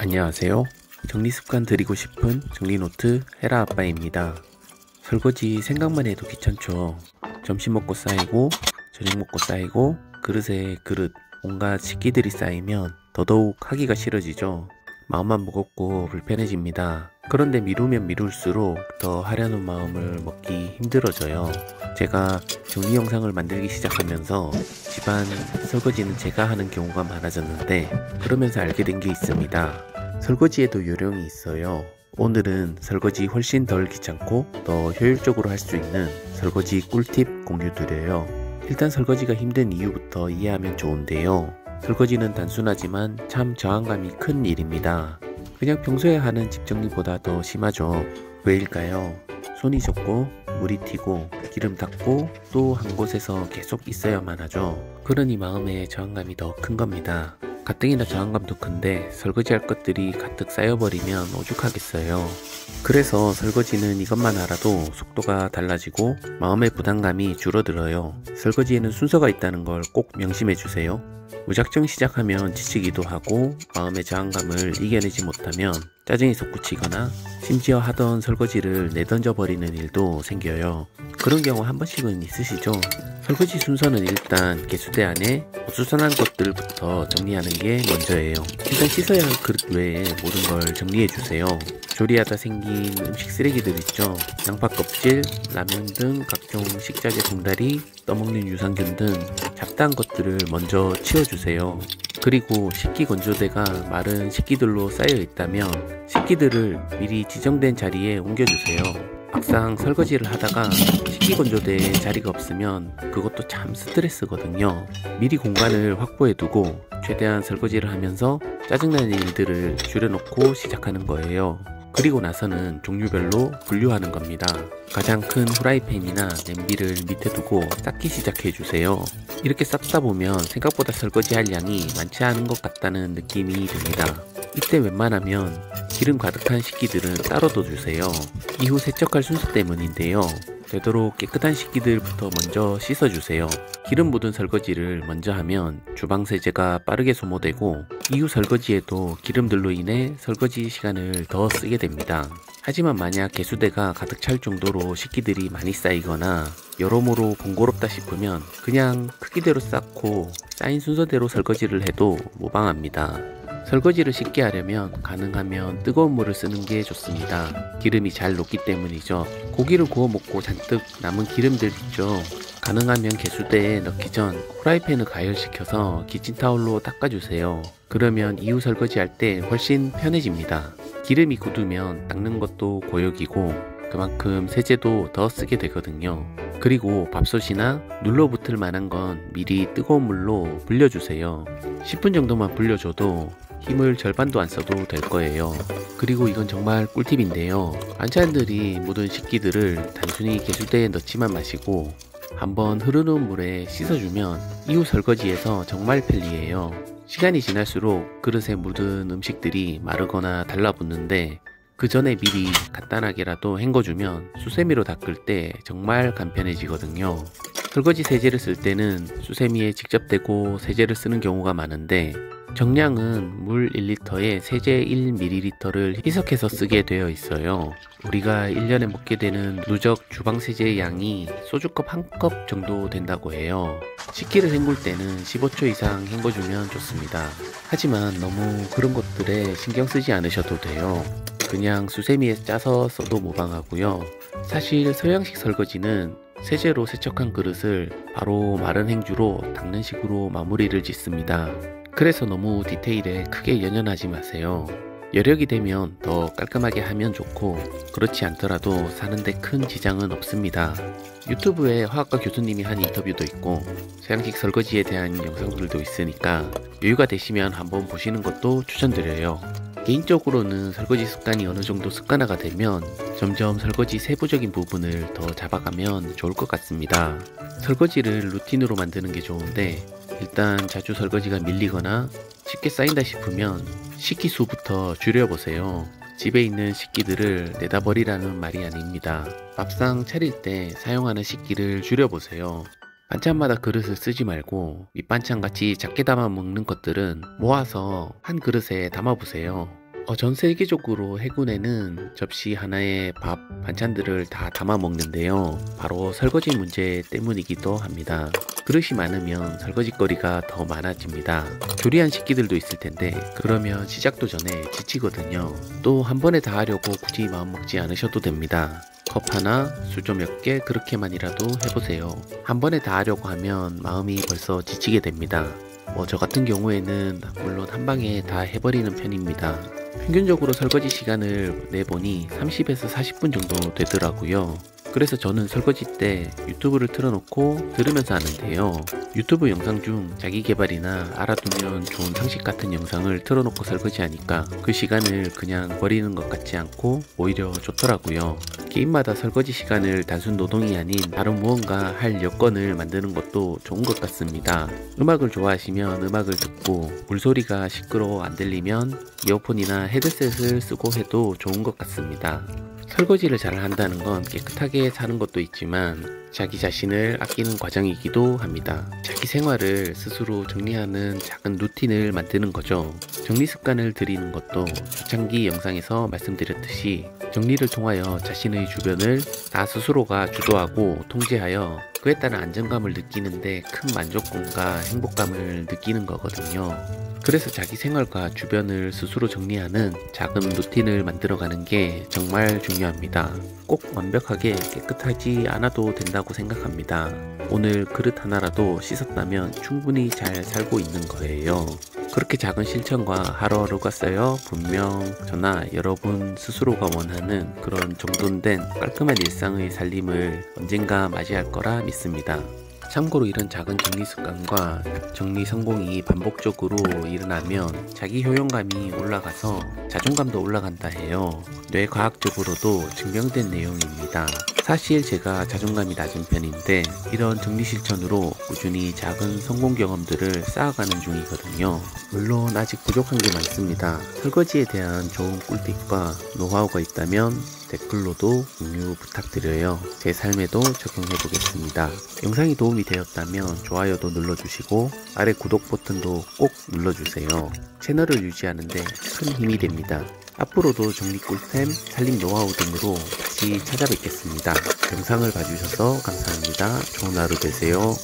안녕하세요. 정리습관 드리고 싶은 정리노트 헤라 아빠입니다. 설거지 생각만 해도 귀찮죠. 점심 먹고 쌓이고 저녁 먹고 쌓이고 그릇에 그릇 온갖 식기들이 쌓이면 더더욱 하기가 싫어지죠. 마음만 무겁고 불편해집니다. 그런데 미루면 미룰수록 더 하려는 마음을 먹기 힘들어져요. 제가 정리 영상을 만들기 시작하면서 집안 설거지는 제가 하는 경우가 많아졌는데 그러면서 알게 된 게 있습니다. 설거지에도 요령이 있어요. 오늘은 설거지 훨씬 덜 귀찮고 더 효율적으로 할 수 있는 설거지 꿀팁 공유드려요. 일단 설거지가 힘든 이유부터 이해하면 좋은데요. 설거지는 단순하지만 참 저항감이 큰 일입니다. 그냥 평소에 하는 집 정리보다 더 심하죠. 왜일까요? 손이 좁고 물이 튀고 기름 닦고 또 한 곳에서 계속 있어야만 하죠. 그러니 마음의 저항감이 더 큰 겁니다. 가뜩이나 저항감도 큰데 설거지할 것들이 가득 쌓여버리면 오죽하겠어요. 그래서 설거지는 이것만 알아도 속도가 달라지고 마음의 부담감이 줄어들어요. 설거지에는 순서가 있다는 걸 꼭 명심해 주세요. 무작정 시작하면 지치기도 하고 마음의 저항감을 이겨내지 못하면 짜증이 솟구치거나 심지어 하던 설거지를 내던져 버리는 일도 생겨요. 그런 경우 한 번씩은 있으시죠? 설거지 순서는 일단 개수대 안에 어수선한 것들부터 정리하는 게 먼저예요. 일단 씻어야 할 그릇 외에 모든 걸 정리해 주세요. 조리하다 생긴 음식 쓰레기들 있죠. 양파 껍질, 라면 등 각종 식자재 봉다리, 떠먹는 유산균 등 잡다한 것들을 먼저 치워주세요. 그리고 식기 건조대가 마른 식기들로 쌓여 있다면 식기들을 미리 지정된 자리에 옮겨주세요. 막상 설거지를 하다가 식기건조대에 자리가 없으면 그것도 참 스트레스거든요. 미리 공간을 확보해 두고 최대한 설거지를 하면서 짜증나는 일들을 줄여놓고 시작하는 거예요. 그리고 나서는 종류별로 분류하는 겁니다. 가장 큰 후라이팬이나 냄비를 밑에 두고 쌓기 시작해 주세요. 이렇게 쌓다 보면 생각보다 설거지할 양이 많지 않은 것 같다는 느낌이 듭니다. 이때 웬만하면 기름 가득한 식기들은 따로 둬주세요. 이후 세척할 순서 때문인데요. 되도록 깨끗한 식기들부터 먼저 씻어주세요. 기름 묻은 설거지를 먼저 하면 주방 세제가 빠르게 소모되고 이후 설거지에도 기름들로 인해 설거지 시간을 더 쓰게 됩니다. 하지만 만약 개수대가 가득 찰 정도로 식기들이 많이 쌓이거나 여러모로 번거롭다 싶으면 그냥 크기대로 쌓고 쌓인 순서대로 설거지를 해도 무방합니다. 설거지를 쉽게 하려면 가능하면 뜨거운 물을 쓰는 게 좋습니다. 기름이 잘 녹기 때문이죠. 고기를 구워 먹고 잔뜩 남은 기름들 있죠. 가능하면 개수대에 넣기 전 프라이팬을 가열시켜서 키친타올로 닦아주세요. 그러면 이후 설거지할 때 훨씬 편해집니다. 기름이 굳으면 닦는 것도 고역이고 그만큼 세제도 더 쓰게 되거든요. 그리고 밥솥이나 눌러붙을 만한 건 미리 뜨거운 물로 불려주세요. 10분 정도만 불려줘도 힘을 절반도 안 써도 될 거예요. 그리고 이건 정말 꿀팁인데요. 반찬들이 묻은 식기들을 단순히 개수대에 넣지만 마시고 한번 흐르는 물에 씻어주면 이후 설거지에서 정말 편리해요. 시간이 지날수록 그릇에 묻은 음식들이 마르거나 달라붙는데 그 전에 미리 간단하게라도 헹궈주면 수세미로 닦을 때 정말 간편해지거든요. 설거지 세제를 쓸 때는 수세미에 직접 대고 세제를 쓰는 경우가 많은데 정량은 물 1리터에 세제 1ml를 희석해서 쓰게 되어 있어요. 우리가 1년에 먹게 되는 누적 주방 세제의 양이 소주컵 1컵 정도 된다고 해요. 식기를 헹굴 때는 15초 이상 헹궈주면 좋습니다. 하지만 너무 그런 것들에 신경 쓰지 않으셔도 돼요. 그냥 수세미에 짜서 써도 무방하고요. 사실 서양식 설거지는 세제로 세척한 그릇을 바로 마른 행주로 닦는 식으로 마무리를 짓습니다. 그래서 너무 디테일에 크게 연연하지 마세요. 여력이 되면 더 깔끔하게 하면 좋고 그렇지 않더라도 사는데 큰 지장은 없습니다. 유튜브에 화학과 교수님이 한 인터뷰도 있고 서양식 설거지에 대한 영상들도 있으니까 여유가 되시면 한번 보시는 것도 추천드려요. 개인적으로는 설거지 습관이 어느 정도 습관화가 되면 점점 설거지 세부적인 부분을 더 잡아가면 좋을 것 같습니다. 설거지를 루틴으로 만드는 게 좋은데 일단 자주 설거지가 밀리거나 쉽게 쌓인다 싶으면 식기수부터 줄여보세요. 집에 있는 식기들을 내다 버리라는 말이 아닙니다. 밥상 차릴 때 사용하는 식기를 줄여보세요. 반찬마다 그릇을 쓰지 말고 밑반찬같이 작게 담아 먹는 것들은 모아서 한 그릇에 담아보세요. 전 세계적으로 해군에는 접시 하나에 밥, 반찬들을 다 담아 먹는데요. 바로 설거지 문제 때문이기도 합니다. 그릇이 많으면 설거지거리가 더 많아집니다. 조리한 식기들도 있을 텐데 그러면 시작도 전에 지치거든요. 또 한 번에 다 하려고 굳이 마음 먹지 않으셔도 됩니다. 컵 하나, 수저 몇 개 그렇게만이라도 해보세요. 한 번에 다 하려고 하면 마음이 벌써 지치게 됩니다. 저 같은 경우에는 물론 한 방에 다 해버리는 편입니다. 평균적으로 설거지 시간을 내보니 30에서 40분 정도 되더라고요. 그래서 저는 설거지 때 유튜브를 틀어놓고 들으면서 하는데요. 유튜브 영상 중 자기 개발이나 알아두면 좋은 상식 같은 영상을 틀어놓고 설거지하니까 그 시간을 그냥 버리는 것 같지 않고 오히려 좋더라고요. 개인마다 설거지 시간을 단순 노동이 아닌 다른 무언가 할 여건을 만드는 것도 좋은 것 같습니다. 음악을 좋아하시면 음악을 듣고 물소리가 시끄러워 안 들리면 이어폰이나 헤드셋을 쓰고 해도 좋은 것 같습니다. 설거지를 잘 한다는 건 깨끗하게 사는 것도 있지만 자기 자신을 아끼는 과정이기도 합니다. 자기 생활을 스스로 정리하는 작은 루틴을 만드는 거죠. 정리 습관을 들이는 것도 초창기 영상에서 말씀드렸듯이 정리를 통하여 자신의 주변을 나 스스로가 주도하고 통제하여 그에 따른 안정감을 느끼는데 큰 만족감과 행복감을 느끼는 거거든요. 그래서 자기 생활과 주변을 스스로 정리하는 작은 루틴을 만들어가는 게 정말 중요합니다. 꼭 완벽하게 깨끗하지 않아도 된다고 생각합니다. 오늘 그릇 하나라도 씻었다면 충분히 잘 살고 있는 거예요. 그렇게 작은 실천과 하루하루가 쌓여 분명 저나 여러분 스스로가 원하는 그런 정돈된 깔끔한 일상의 살림을 언젠가 맞이할 거라 믿습니다. 참고로 이런 작은 정리 습관과 정리 성공이 반복적으로 일어나면 자기 효용감이 올라가서 자존감도 올라간다 해요. 뇌과학적으로도 증명된 내용입니다. 사실 제가 자존감이 낮은 편인데 이런 정리 실천으로 꾸준히 작은 성공 경험들을 쌓아가는 중이거든요. 물론 아직 부족한 게 많습니다. 설거지에 대한 좋은 꿀팁과 노하우가 있다면 댓글로도 공유 부탁드려요. 제 삶에도 적용해 보겠습니다. 영상이 도움이 되었다면 좋아요도 눌러주시고 아래 구독 버튼도 꼭 눌러주세요. 채널을 유지하는데 큰 힘이 됩니다. 앞으로도 정리 꿀템, 살림 노하우 등으로 다시 찾아뵙겠습니다. 영상을 봐주셔서 감사합니다. 좋은 하루 되세요.